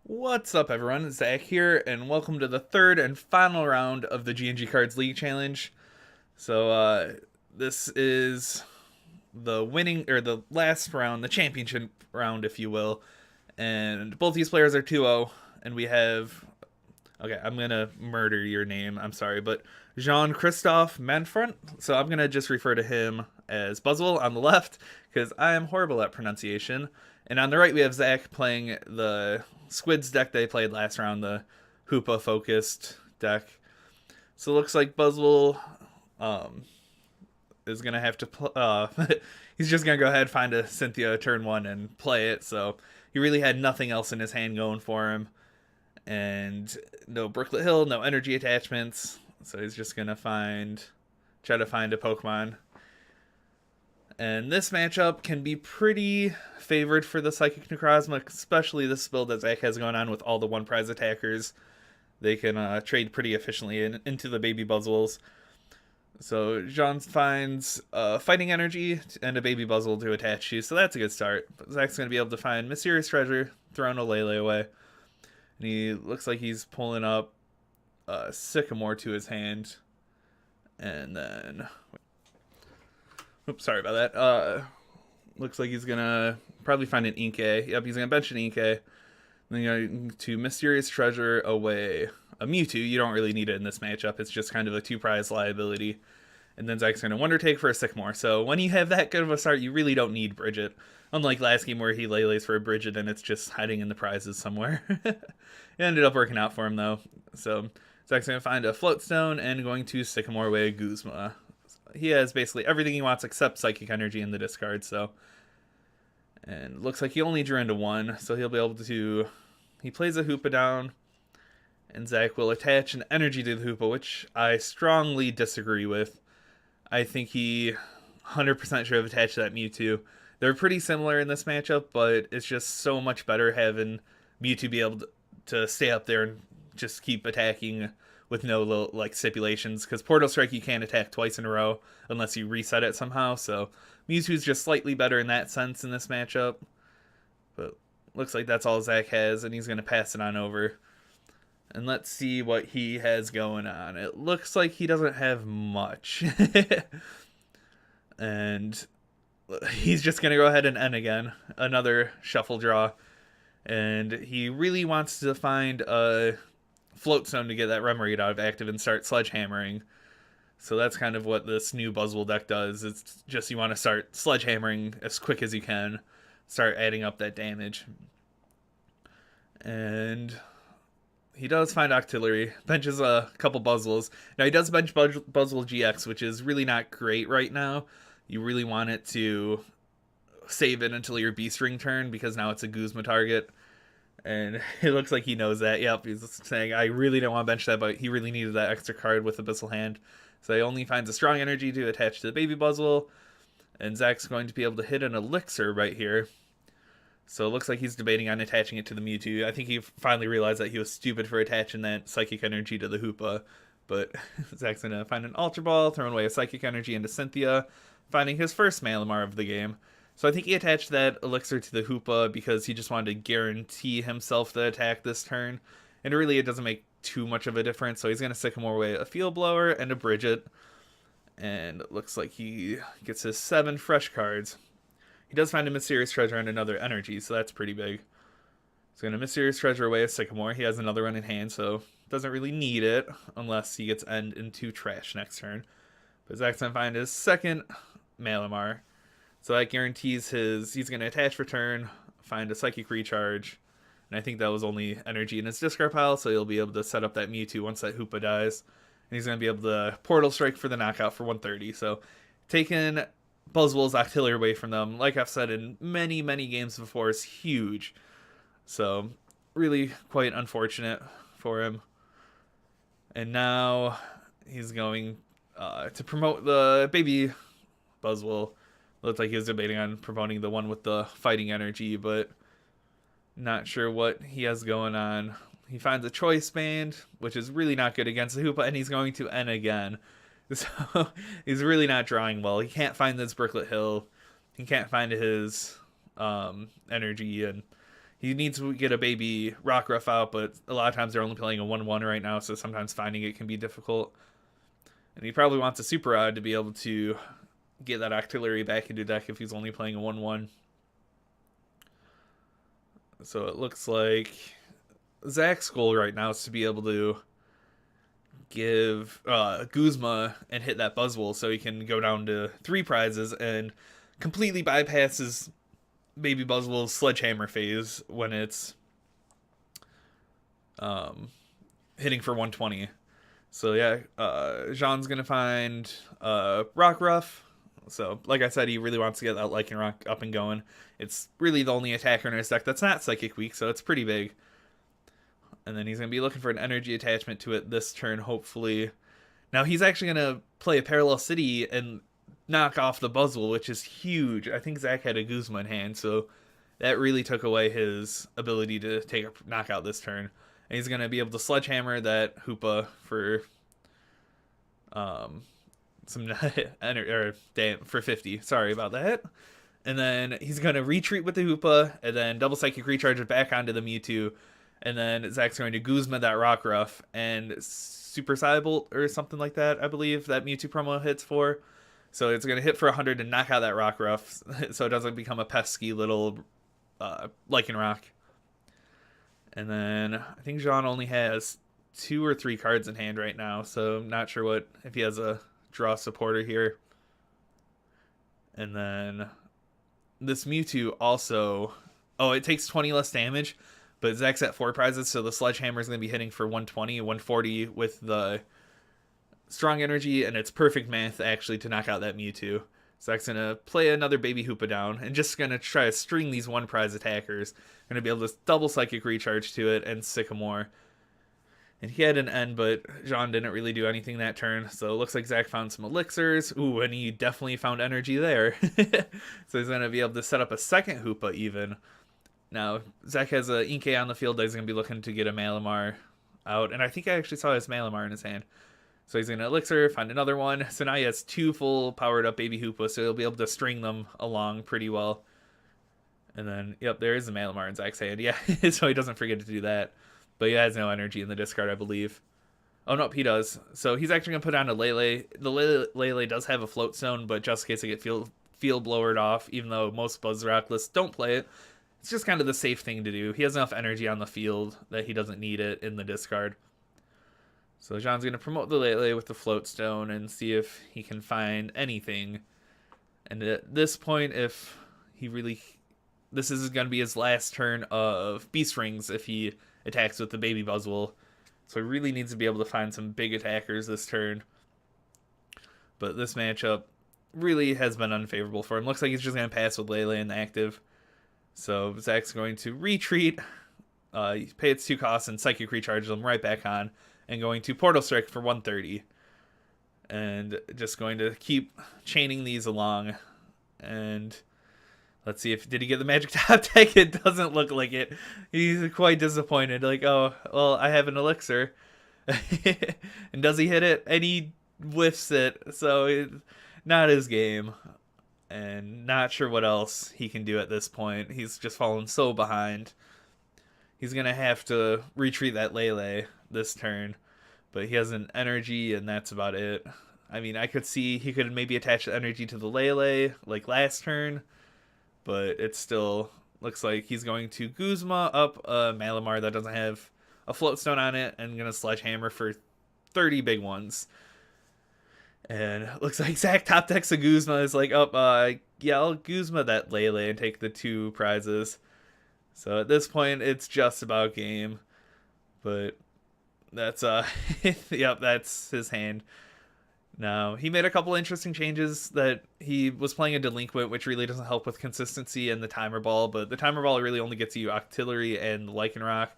What's up, everyone? Zach here, and welcome to the third and final round of the G&G Cards League Challenge. This is the winning, or the last round, the championship round, if you will. And both these players are 2-0, and we have. Okay, I'm gonna murder your name, I'm sorry, but Jean-Christophe Manfront. So I'm gonna just refer to him as Buzzwole on the left, because I am horrible at pronunciation. And on the right, we have Zach playing the Squids deck they played last round, the Hoopa focused deck. So it looks like Buzzwole is gonna have to. He's just gonna go ahead, find a Cynthia turn one and play it. So he really had nothing else in his hand going for him, and no Brooklet Hill, no energy attachments. So he's just gonna try to find a Pokemon. And this matchup can be pretty favored for the Psychic Necrozma, especially this build that Zach has going on with all the one prize attackers. They can trade pretty efficiently into the baby Buzzwoles. So Jean finds Fighting Energy and a baby Buzzwole to attach to, so that's a good start. But Zach's going to be able to find Mysterious Treasure, throwing a Lele away. And he looks like he's pulling up Sycamore to his hand. And then... Oops, sorry about that. Looks like he's going to probably find an Inkay. Yep, he's going to bench an Inkay. Then you're going to Mysterious Treasure away a Mewtwo. You don't really need it in this matchup. It's just kind of a two-prize liability. And then Zach's going to Wonder Take for a Sycamore. So when you have that good of a start, you really don't need Bridget. Unlike last game where he Lele's for a Bridget and it's just hiding in the prizes somewhere. It ended up working out for him, though. So Zach's going to find a Floatstone and going to Sycamore away a Guzma. He has basically everything he wants except Psychic Energy in the discard, so... And looks like he only drew into one, so he'll be able to... He plays a Hoopa down, and Zach will attach an Energy to the Hoopa, which I strongly disagree with. I think he 100% should have attached that Mewtwo. They're pretty similar in this matchup, but it's just so much better having Mewtwo be able to stay up there and just keep attacking with no little, stipulations, because Portal Strike you can't attack twice in a row unless you reset it somehow, so Mewtwo's just slightly better in that sense in this matchup. But looks like that's all Zach has, and he's going to pass it on over. And let's see what he has going on. It looks like he doesn't have much. And he's just going to go ahead and end again. Another shuffle draw. And he really wants to find a Floatstone to get that Remoraid out of active and start sledgehammering. So that's kind of what this new Buzzwole deck does. It's just you want to start sledgehammering as quick as you can. Start adding up that damage. And he does find Octillery. Benches a couple Buzzwoles. Now he does bench Buzzwole GX, which is really not great right now. You really want it to save it until your Beast Ring turn, because now it's a Guzma target. And it looks like he knows that. Yep, he's saying, I really don't want to bench that, but he really needed that extra card with Abyssal Hand. So he only finds a Strong Energy to attach to the baby Buzzwole. And Zach's going to be able to hit an Elixir right here. So it looks like he's debating on attaching it to the Mewtwo. I think he finally realized that he was stupid for attaching that Psychic Energy to the Hoopa. But Zach's going to find an Ultra Ball, throwing away a Psychic Energy into Cynthia, finding his first Malamar of the game. So I think he attached that Elixir to the Hoopa because he just wanted to guarantee himself the attack this turn. And really, it doesn't make too much of a difference. So he's going to Sycamore away a Field Blower and a Bridget. And it looks like he gets his 7 fresh cards. He does find a Mysterious Treasure and another Energy, so that's pretty big. He's going to Mysterious Treasure away a Sycamore. He has another one in hand, so doesn't really need it unless he gets end into trash next turn. But Zach's going to find his second Malamar. So that guarantees he's going to attach return, find a Psychic Recharge, and I think that was only energy in his discard pile, so he'll be able to set up that Mewtwo once that Hoopa dies. And he's going to be able to Portal Strike for the knockout for 130. So taking Buzzwole's Octillery away from them, like I've said in many, many games before, is huge. So really quite unfortunate for him. And now he's going to promote the baby Buzzwole. Looked like he was debating on promoting the one with the Fighting Energy, but not sure what he has going on. He finds a Choice Band, which is really not good against the Hoopa, and he's going to N again. So he's really not drawing well. He can't find this Brooklet Hill. He can't find his energy, and He needs to get a baby Rockruff out, but a lot of times they're only playing a 1/1 right now, so sometimes finding it can be difficult. And he probably wants a Super Rod to be able to get that Octillery back into deck if he's only playing a 1/1. So it looks like Zach's goal right now is to be able to give Guzma and hit that Buzzwole so he can go down to 3 prizes and completely bypasses Baby Buzzwole's Sledgehammer phase when it's hitting for 120. So yeah, Jean's going to find Rockruff. So like I said, he really wants to get that Lycanroc up and going. It's really the only attacker in his deck that's not Psychic Weak, so it's pretty big. And then he's going to be looking for an energy attachment to it this turn, hopefully. Now he's actually going to play a Parallel City and knock off the Buzzwole, which is huge. I think Zach had a Guzma in hand, so that really took away his ability to take a knockout this turn. And he's going to be able to Sledgehammer that Hoopa for some for 50. Sorry about that. And then he's going to retreat with the Hoopa, and then double Psychic Recharge it back onto the Mewtwo. And then Zach's going to Guzma that Rockruff and Super Cybolt or something like that, I believe, that Mewtwo promo hits for. So it's going to hit for 100 and knock out that Rockruff so it doesn't become a pesky little Lycanroc. And then I think Jean only has 2 or 3 cards in hand right now, so I'm not sure if he has a draw supporter here. And then this Mewtwo also... Oh, it takes 20 less damage, but Zach's at 4 prizes, so the Sledgehammer is going to be hitting for 120, 140 with the strong energy, and it's perfect math, actually, to knock out that Mewtwo. Zach's going to play another Baby Hoopa down, and just going to try to string these 1-prize attackers. Going to be able to double Psychic Recharge to it and Sycamore. And he had an N, but Jean didn't really do anything that turn, so it looks like Zach found some elixirs. Ooh, and he definitely found energy there. So he's going to be able to set up a second Hoopa, even. Now, Zach has a Inkay on the field that he's going to be looking to get a Malamar out, and I think I actually saw his Malamar in his hand. So he's going to Elixir, find another one. So now he has 2 full powered up Baby Hoopa, so he'll be able to string them along pretty well. And then, yep, there is a Malamar in Zach's hand. Yeah, so he doesn't forget to do that. But he has no energy in the discard, I believe. Oh, no, he does. So he's actually going to put on a Lele. The Lele does have a Float Stone, but just in case I get field blowered off, even though most Buzzrock lists don't play it, it's just kind of the safe thing to do. He has enough energy on the field that he doesn't need it in the discard. So Jean's going to promote the Lele with the Float Stone and see if he can find anything. And at this point, if he really... This is going to be his last turn of Beast Rings if he attacks with the Baby Buzzwole. So he really needs to be able to find some big attackers this turn. But this matchup really has been unfavorable for him. Looks like he's just going to pass with Lele in the active. So Zach's going to retreat, pay its 2 costs, and Psychic Recharge them right back on. And going to Portal Strike for 130. And just going to keep chaining these along. And let's see did he get the Magic Top Deck? It doesn't look like it. He's quite disappointed. Like, oh, well, I have an Elixir. And does he hit it? And he whiffs it. So not his game. And not sure what else he can do at this point. He's just fallen so behind. He's going to have to retreat that Lele this turn. But he has an energy, and that's about it. I mean, I could see he could maybe attach the energy to the Lele, like last turn. But it still looks like he's going to Guzma up a Malamar that doesn't have a Float Stone on it, and going to Sledgehammer for 30 big ones. And it looks like Zach top decks a Guzma is like, yeah, I'll Guzma that Lele and take the 2 prizes. So at this point, it's just about game. But that's, yep, that's his hand. Now, he made a couple interesting changes that he was playing a Delinquent, which really doesn't help with consistency and the Timer Ball. But the Timer Ball really only gets you Octillery and Lycanroc.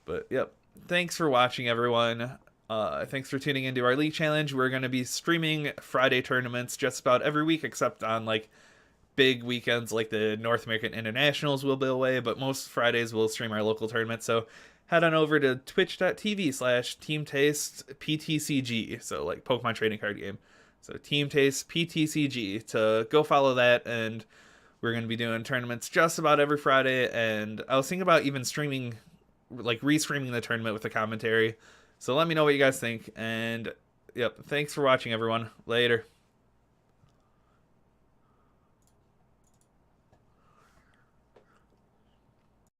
But, yep, thanks for watching, everyone. Thanks for tuning into our League Challenge. We're going to be streaming Friday tournaments just about every week, except on, like, big weekends like the North American Internationals will be away, but most Fridays we'll stream our local tournaments. So head on over to twitch.tv/TeamTastePTCG, so like Pokemon trading card game. So Team Taste PTCG to go follow that, and We're going to be doing tournaments just about every Friday, and I was thinking about even streaming, like restreaming the tournament with the commentary. So let me know what you guys think, and yep, thanks for watching, everyone. Later.